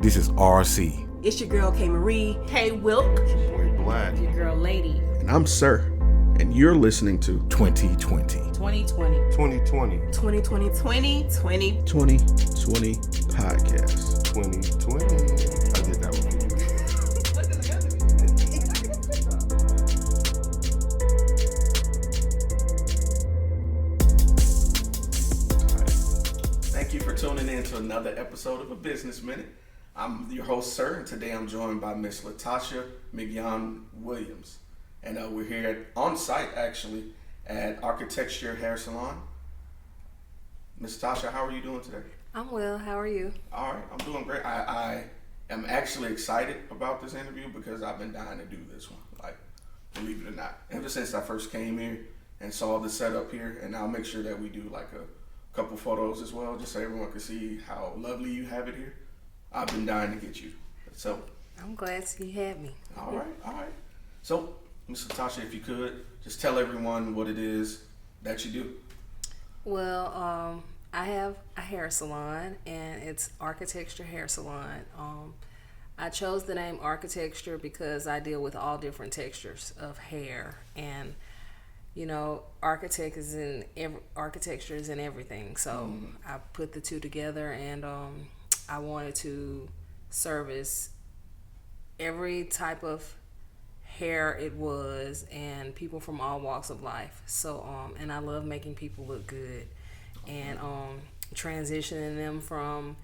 This is RC. It's your girl K Marie. Hey Wilk. It's your boy Black. Your girl Lady. And I'm Sirr. And you're listening to 2020. 2020. 2020. 2020. 2020. 2020 Podcast. 2020. I did that one. Thank you for tuning in to another episode of A Business Minute. I'm your host, Sirr, and today I'm joined by Miss Tosha Williams. And we're here on site, actually, at Architecture Hair Salon. Miss Tosha, how are you doing today? I'm well. How are you? All right, I'm doing great. I am actually excited about this interview because I've been dying to do this one, like, believe it or not. Ever since I first came here and saw the setup here, and I'll make sure that we do like a couple photos as well, just so everyone can see how lovely you have it here. I've been dying to get you. So I'm glad you had me. All right. So, Ms. Tosha, if you could, just tell everyone what it is that you do. Well, I have a hair salon, and it's Architecture Hair Salon. I chose the name Architecture because I deal with all different textures of hair, and you know, architecture is in everything. So I put the two together, and I wanted to service every type of hair it was, and people from all walks of life. So and I love making people look good, and transitioning them from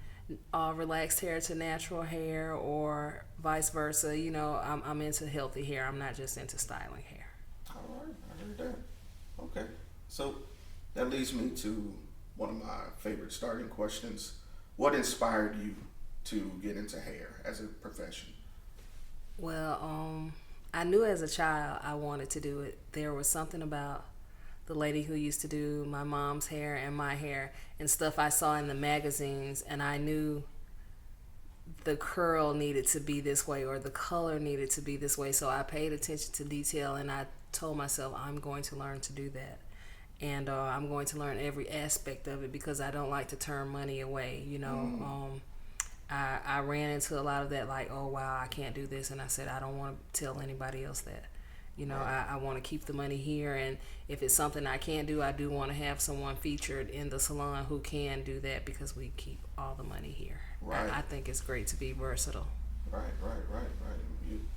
relaxed hair to natural hair, or vice versa. You know, I'm into healthy hair. I'm not just into styling hair. All right, I heard that. Okay, so that leads me to one of my favorite starting questions. What inspired you to get into hair as a profession? Well, I knew as a child I wanted to do it. There was something about the lady who used to do my mom's hair and my hair and stuff I saw in the magazines, and I knew the curl needed to be this way or the color needed to be this way. So I paid attention to detail, and I told myself I'm going to learn to do that. And I'm going to learn every aspect of it because I don't like to turn money away. You know, I ran into a lot of that, like, oh, wow, I can't do this. And I said, I don't want to tell anybody else that. You know, I want to keep the money here. And if it's something I can't do, I do want to have someone featured in the salon who can do that because we keep all the money here. Right. I think it's great to be versatile. Right.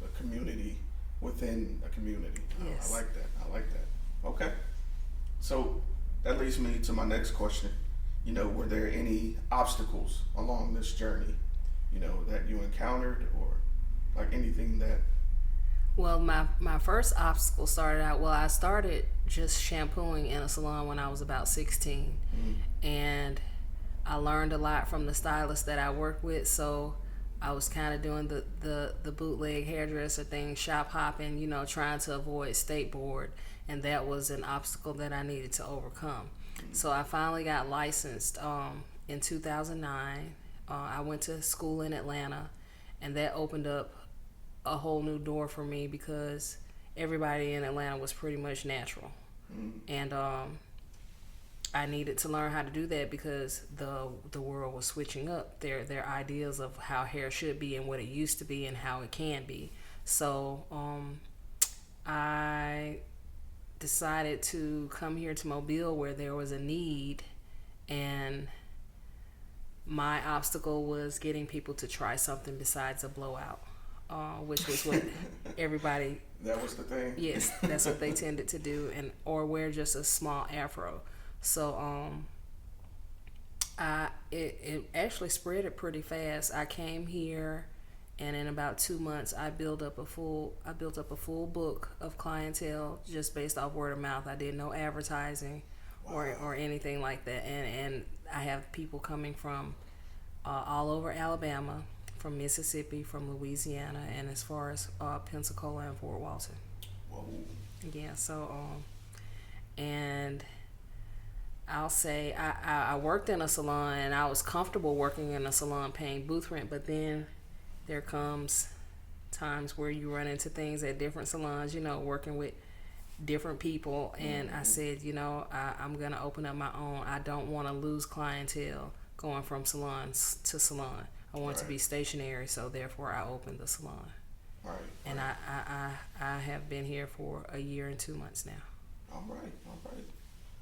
A community within a community. Yes. I like that. Okay. So that leads me to my next question. You know, were there any obstacles along this journey, you know, that you encountered, or like anything that... Well, my first obstacle started out, I started just shampooing in a salon when I was about 16. And I learned a lot from the stylist that I worked with, so I was kind of doing the bootleg hairdresser thing, shop hopping, you know, trying to avoid state board, and that was an obstacle that I needed to overcome. So I finally got licensed in 2009. I went to school in Atlanta, and that opened up a whole new door for me because everybody in Atlanta was pretty much natural. And I needed to learn how to do that because the world was switching up their ideas of how hair should be and what it used to be and how it can be. So I decided to come here to Mobile where there was a need, and my obstacle was getting people to try something besides a blowout, which was what everybody... That was the thing? Yes, that's what they tended to do, or wear just a small afro. So it actually spread it pretty fast. I came here, and in about 2 months, I built up a full book of clientele just based off word of mouth. I did no advertising or anything like that, and I have people coming from all over Alabama, from Mississippi, from Louisiana, and as far as Pensacola and Fort Walton. Whoa. Yeah. So and I'll say I worked in a salon, and I was comfortable working in a salon paying booth rent, but then there comes times where you run into things at different salons, you know, working with different people, and I said, you know, I'm going to open up my own. I don't want to lose clientele going from salon to salon. I want to Right. be stationary, so therefore I opened the salon. Right. And I have been here for a year and 2 months now. All right.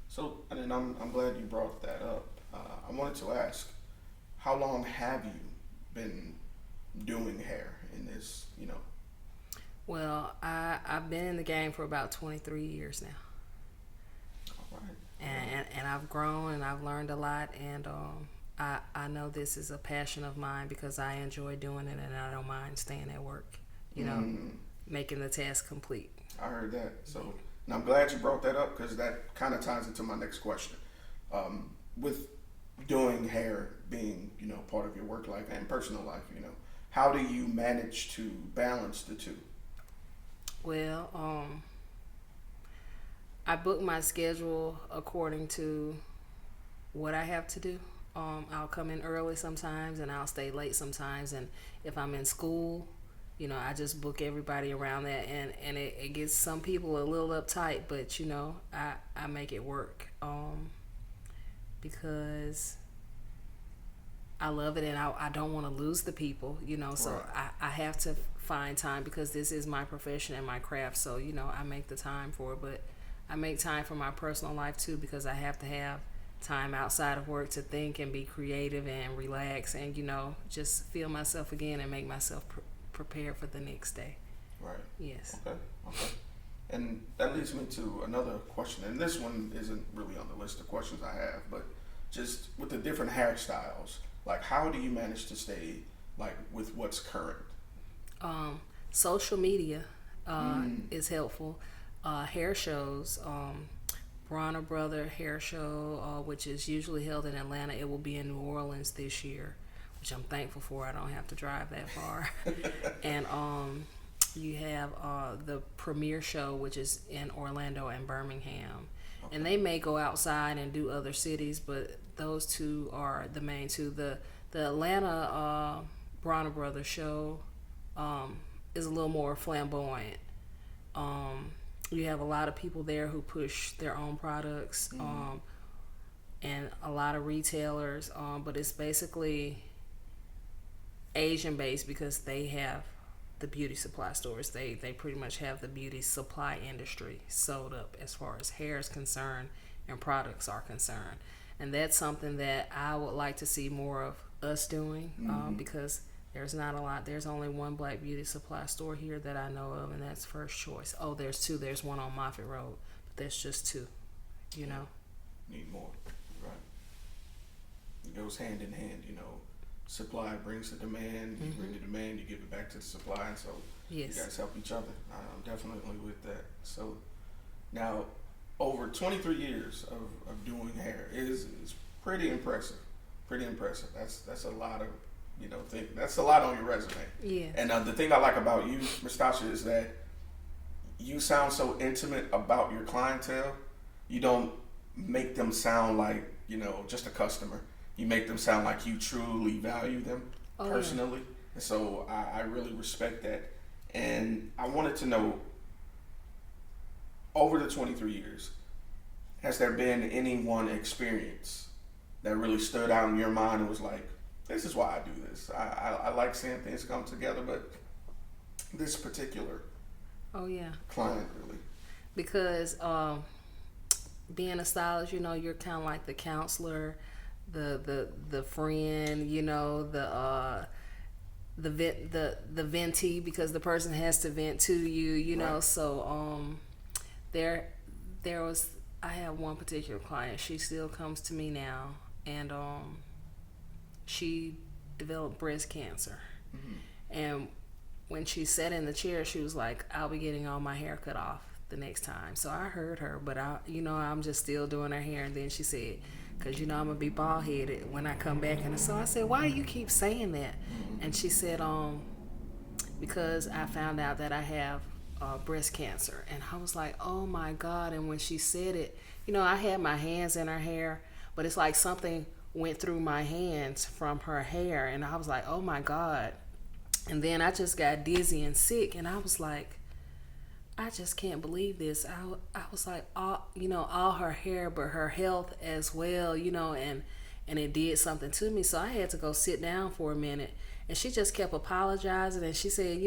So, and then I'm glad you brought that up. I wanted to ask, how long have you been doing hair in this? Well, I've been in the game for about 23 years now. All right. And I've grown and I've learned a lot, and I know this is a passion of mine because I enjoy doing it and I don't mind staying at work, making the task complete. I heard that. So, and I'm glad you brought that up because that kind of ties into my next question. With doing hair being, part of your work life and personal life, how do you manage to balance the two? Well, I book my schedule according to what I have to do. I'll come in early sometimes and I'll stay late sometimes. And if I'm in school, I just book everybody around that. And it gets some people a little uptight, but, I make it work because I love it and I don't want to lose the people, so right. I have to find time because this is my profession and my craft. So, I make the time for it, but I make time for my personal life too because I have to have time outside of work to think and be creative and relax and, just feel myself again and make myself prepared for the next day. Right. Yes. Okay. And that leads me to another question. And this one isn't really on the list of questions I have, but just with the different hairstyles, like how do you manage to stay with what's current? Social media is helpful. Hair shows, Bronner Brother Hair Show, which is usually held in Atlanta. It will be in New Orleans this year, which I'm thankful for. I don't have to drive that far. And you have the Premiere Show, which is in Orlando and Birmingham. Okay. And they may go outside and do other cities, but those two are the main two. The Atlanta Bronner Brothers Show is a little more flamboyant. You have a lot of people there who push their own products, and a lot of retailers, but it's basically Asian based because they have the beauty supply stores. They pretty much have the beauty supply industry sewed up as far as hair is concerned and products are concerned. And that's something that I would like to see more of us doing, because there's not a lot. There's only one black beauty supply store here that I know of, and that's First Choice. Oh, there's two. There's one on Moffett Road, but there's just two, Need more, right? It goes hand in hand, Supply brings the demand, you bring the demand, you give it back to the supply, and so yes. You guys help each other. I'm definitely with that. So now, over 23 years of doing hair is pretty impressive. Pretty impressive. That's a lot of, that's a lot on your resume. Yeah. And the thing I like about you, Ms. Tosha, is that you sound so intimate about your clientele. You don't make them sound like, just a customer. You make them sound like you truly value them personally. Yeah. And so I really respect that. And I wanted to know, over the 23 years, has there been any one experience that really stood out in your mind and was like, this is why I do this. I like seeing things come together, but this particular client really. Because being a stylist, you're kind of like the counselor, the friend, the ventee, because the person has to vent to you, right. So I have one particular client. She still comes to me now, and she developed breast cancer. And when she sat in the chair, she was like, I'll be getting all my hair cut off the next time. So I heard her, but I'm just still doing her hair. And then she said, because I'm gonna be bald headed when I come back. And so I said, why do you keep saying that? And she said, because I found out that I have breast cancer. And I was like, oh my God. And when she said it, I had my hands in her hair, but it's like something went through my hands from her hair, and I was like, oh my God. And then I just got dizzy and sick, and I was like, I just can't believe this. I was like, all her hair, but her health as well, and and it did something to me. So I had to go sit down for a minute. And she just kept apologizing, and she said,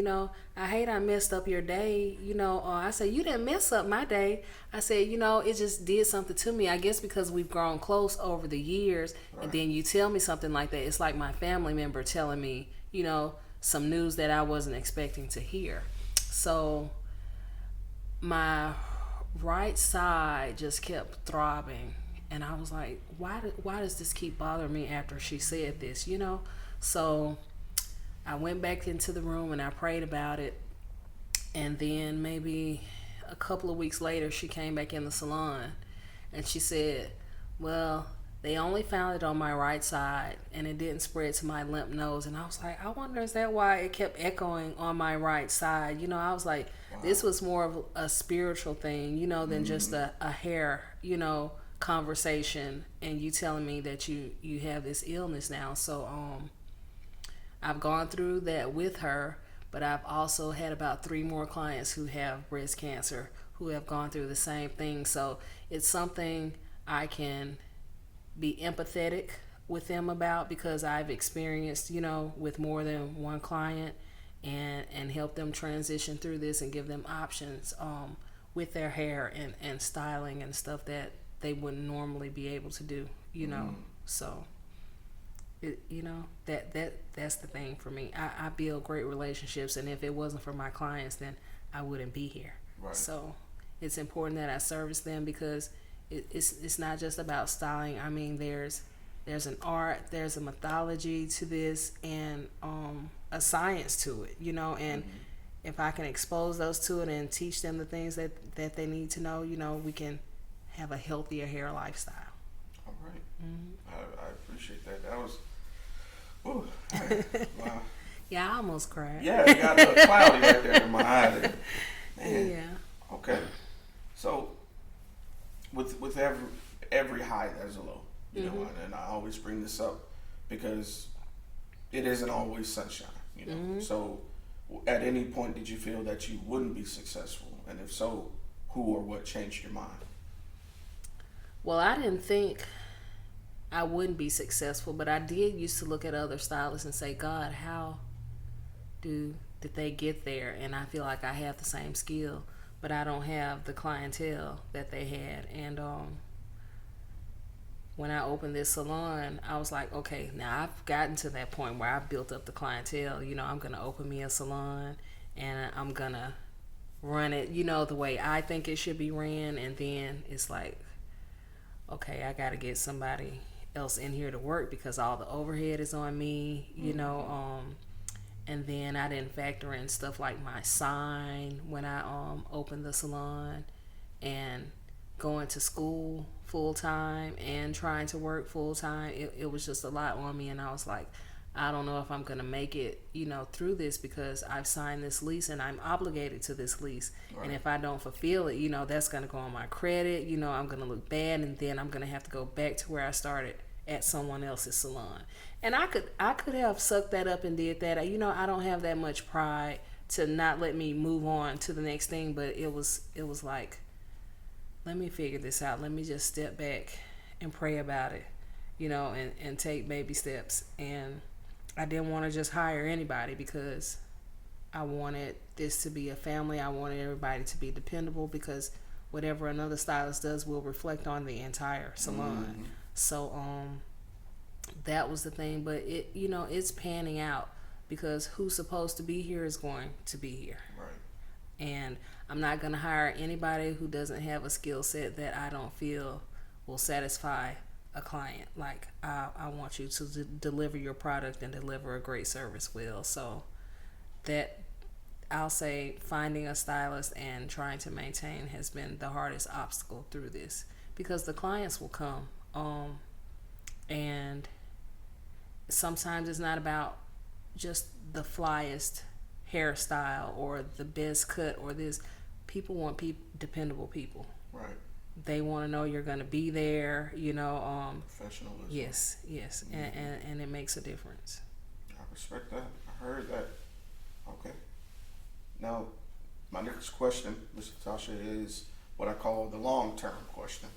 I hate I messed up your day. I said, you didn't mess up my day. I said, it just did something to me. I guess because we've grown close over the years, and then you tell me something like that. It's like my family member telling me, some news that I wasn't expecting to hear. So my right side just kept throbbing, and I was like, why does this keep bothering me after she said this, So I went back into the room and I prayed about it, and then maybe a couple of weeks later she came back in the salon and she said, well, they only found it on my right side and it didn't spread to my lymph nodes. And I was like, I wonder, is that why it kept echoing on my right side? I was like, this was more of a spiritual thing, than just a hair, conversation, and you telling me that you have this illness now. So I've gone through that with her, but I've also had about 3 more clients who have breast cancer who have gone through the same thing. So it's something I can be empathetic with them about, because I've experienced, with more than one client, and help them transition through this and give them options with their hair and styling and stuff that they wouldn't normally be able to do, So that's the thing for me. I build great relationships, and if it wasn't for my clients, then I wouldn't be here. Right. So it's important that I service them, because it's not just about styling. I mean, there's an art, there's a mythology to this, and a science to it, and if I can expose those to it and teach them the things that they need to know, we can have a healthier hair lifestyle. All right. I appreciate that. That was, ooh, wow. Yeah, I almost cried. Yeah, it got a little cloudy right there in my eye. Man. Yeah. Okay. So, with every high there's a low, and I always bring this up because it isn't always sunshine, So, at any point did you feel that you wouldn't be successful, and if so, who or what changed your mind? Well, I didn't think I wouldn't be successful, but I did used to look at other stylists and say, God, how did they get there? And I feel like I have the same skill, but I don't have the clientele that they had. And when I opened this salon, I was like, okay, now I've gotten to that point where I've built up the clientele. I'm going to open me a salon, and I'm going to run it, the way I think it should be ran. And then it's like, okay, I got to get somebody else in here to work because all the overhead is on me, and then I didn't factor in stuff like my sign when I opened the salon, and going to school full time and trying to work full time. It was just a lot on me, and I was like, I don't know if I'm gonna make it, through this, because I've signed this lease and I'm obligated to this lease. Right. And if I don't fulfill it, that's gonna go on my credit. I'm gonna look bad, and then I'm gonna have to go back to where I started at someone else's salon. And I could have sucked that up and did that. I don't have that much pride to not let me move on to the next thing, but it was like, let me figure this out. Let me just step back and pray about it, and take baby steps. And I didn't want to just hire anybody, because I wanted this to be a family. I wanted everybody to be dependable, because whatever another stylist does will reflect on the entire salon. Mm-hmm. So that was the thing. But it's panning out, because who's supposed to be here is going to be here. Right. And I'm not going to hire anybody who doesn't have a skill set that I don't feel will satisfy a client. Like, I want you to deliver your product and deliver a great service well. So that, I'll say, finding a stylist and trying to maintain has been the hardest obstacle through this, because the clients will come, and sometimes it's not about just the flyest hairstyle or the best cut or this. People want dependable people. Right. They want to know you're going to be there, Professionalism. Yes. Mm-hmm. And it makes a difference. I respect that. I heard that. Okay. Now, my next question, Mr. Tosha, is what I call the long-term question.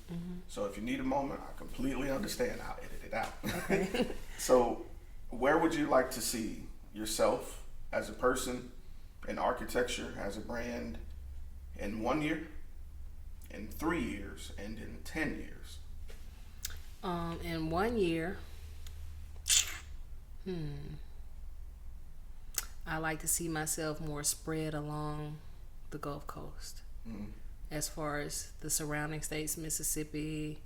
So if you need a moment, I completely understand. I'll edit it out. Okay. So where would you like to see yourself as a person, in architecture, as a brand, in 1 year, in 3 years, and in 10 years? In 1 year, I like to see myself more spread along the Gulf Coast. As far as the surrounding states, Mississippi,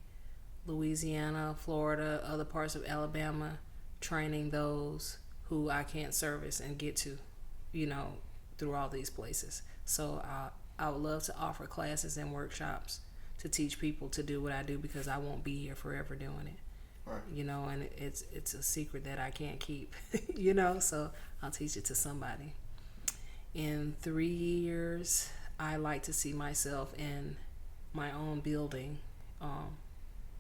Louisiana, Florida, other parts of Alabama, training those who I can't service and get to, through all these places. So I would love to offer classes and workshops to teach people to do what I do, because I won't be here forever doing it. Right. And it's a secret that I can't keep, so I'll teach it to somebody. In 3 years, I like to see myself in my own building,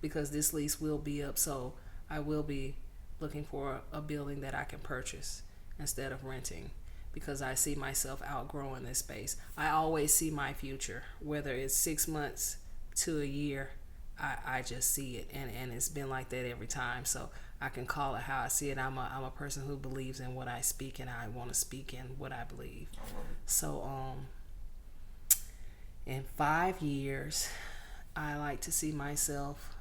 because this lease will be up, so I will be looking for a building that I can purchase instead of renting, because I see myself outgrowing this space. I always see my future, whether it's 6 months to a year. I just see it, and it's been like that every time, so I can call it how I see it. I'm a person who believes in what I speak, and I want to speak in what I believe. So in 5 years, I like to see myself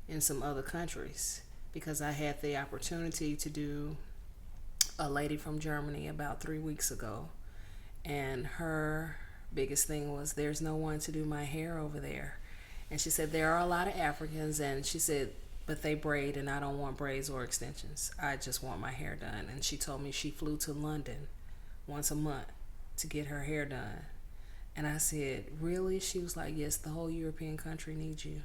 in some other countries, because I had the opportunity to do a lady from Germany about 3 weeks ago, and her biggest thing was, there's no one to do my hair over there. And she said, there are a lot of Africans, and she said, but they braid, and I don't want braids or extensions. I just want my hair done. And she told me she flew to London once a month to get her hair done. And I said, really? She was like, yes, the whole European country needs you.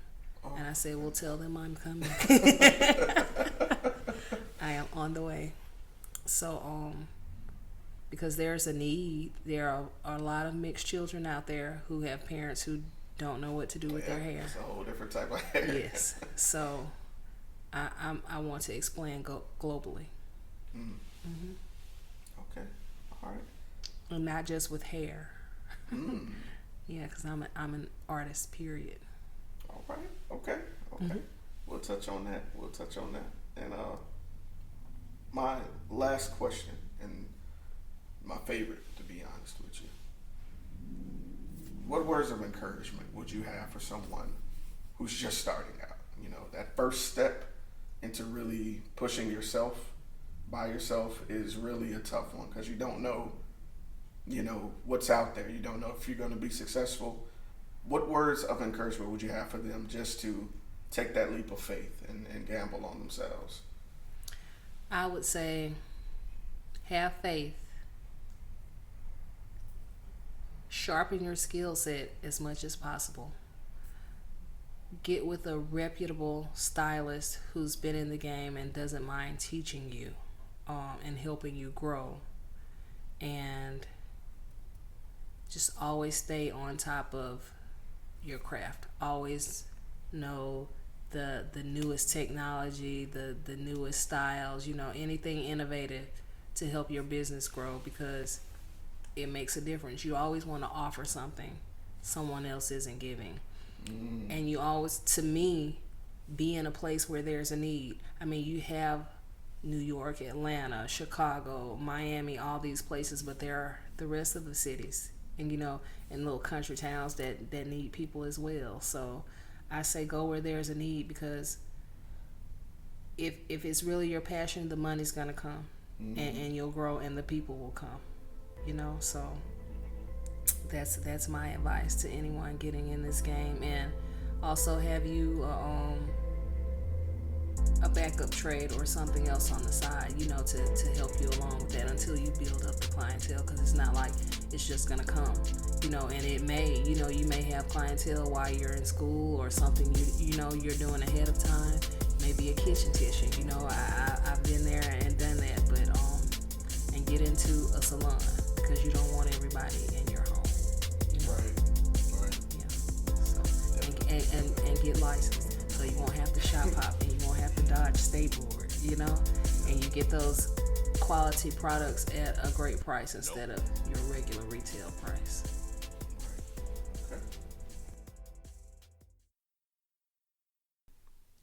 And I said, well, tell them I'm coming. I am on the way. So, because there's a need, there are a lot of mixed children out there who have parents who don't know what to do with their hair. It's a whole different type of hair. Yes. So, I want to explain globally. Okay. All right. And not just with hair. Yeah, because I'm an artist, period. All right. Okay. We'll touch on that. And my last question, and my favorite, to be honest with you. What words of encouragement would you have for someone who's just starting out? That first step into really pushing yourself by yourself is really a tough one, because you don't know, what's out there. You don't know if you're going to be successful. What words of encouragement would you have for them just to take that leap of faith and gamble on themselves? I would say, have faith. Sharpen your skill set as much as possible. Get with a reputable stylist who's been in the game and doesn't mind teaching you and helping you grow. And just always stay on top of your craft. Always know the newest technology, the newest styles, anything innovative to help your business grow, because it makes a difference. You always want to offer something someone else isn't giving. And you always, to me, be in a place where there's a need. I mean, you have New York, Atlanta, Chicago, Miami, all these places, but there are the rest of the cities and, and little country towns that need people as well. So I say go where there's a need, because if it's really your passion, the money's going to come, and you'll grow, and the people will come. So that's my advice to anyone getting in this game. And also have you a backup trade or something else on the side, to help you along with that until you build up the clientele, because it's not like it's just gonna come, and it may, you may have clientele while you're in school or something you're doing ahead of time, maybe a kitchen, I've been there and done that, but and get into a salon, because you don't want everybody in your home. Right. Yeah. So and get licensed, so you won't have to shop hop, and you won't have to dodge state board, and you get those quality products at a great price instead of your regular retail price. Okay.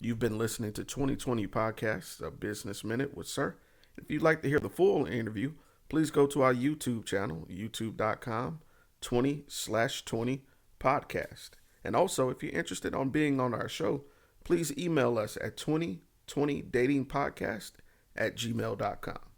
You've been listening to 2020 Podcast, a Business Minute with Sirr. If you'd like to hear the full interview, please go to our YouTube channel, youtube.com/20/20 podcast. And also, if you're interested on being on our show, please email us at 2020datingpodcast@gmail.com.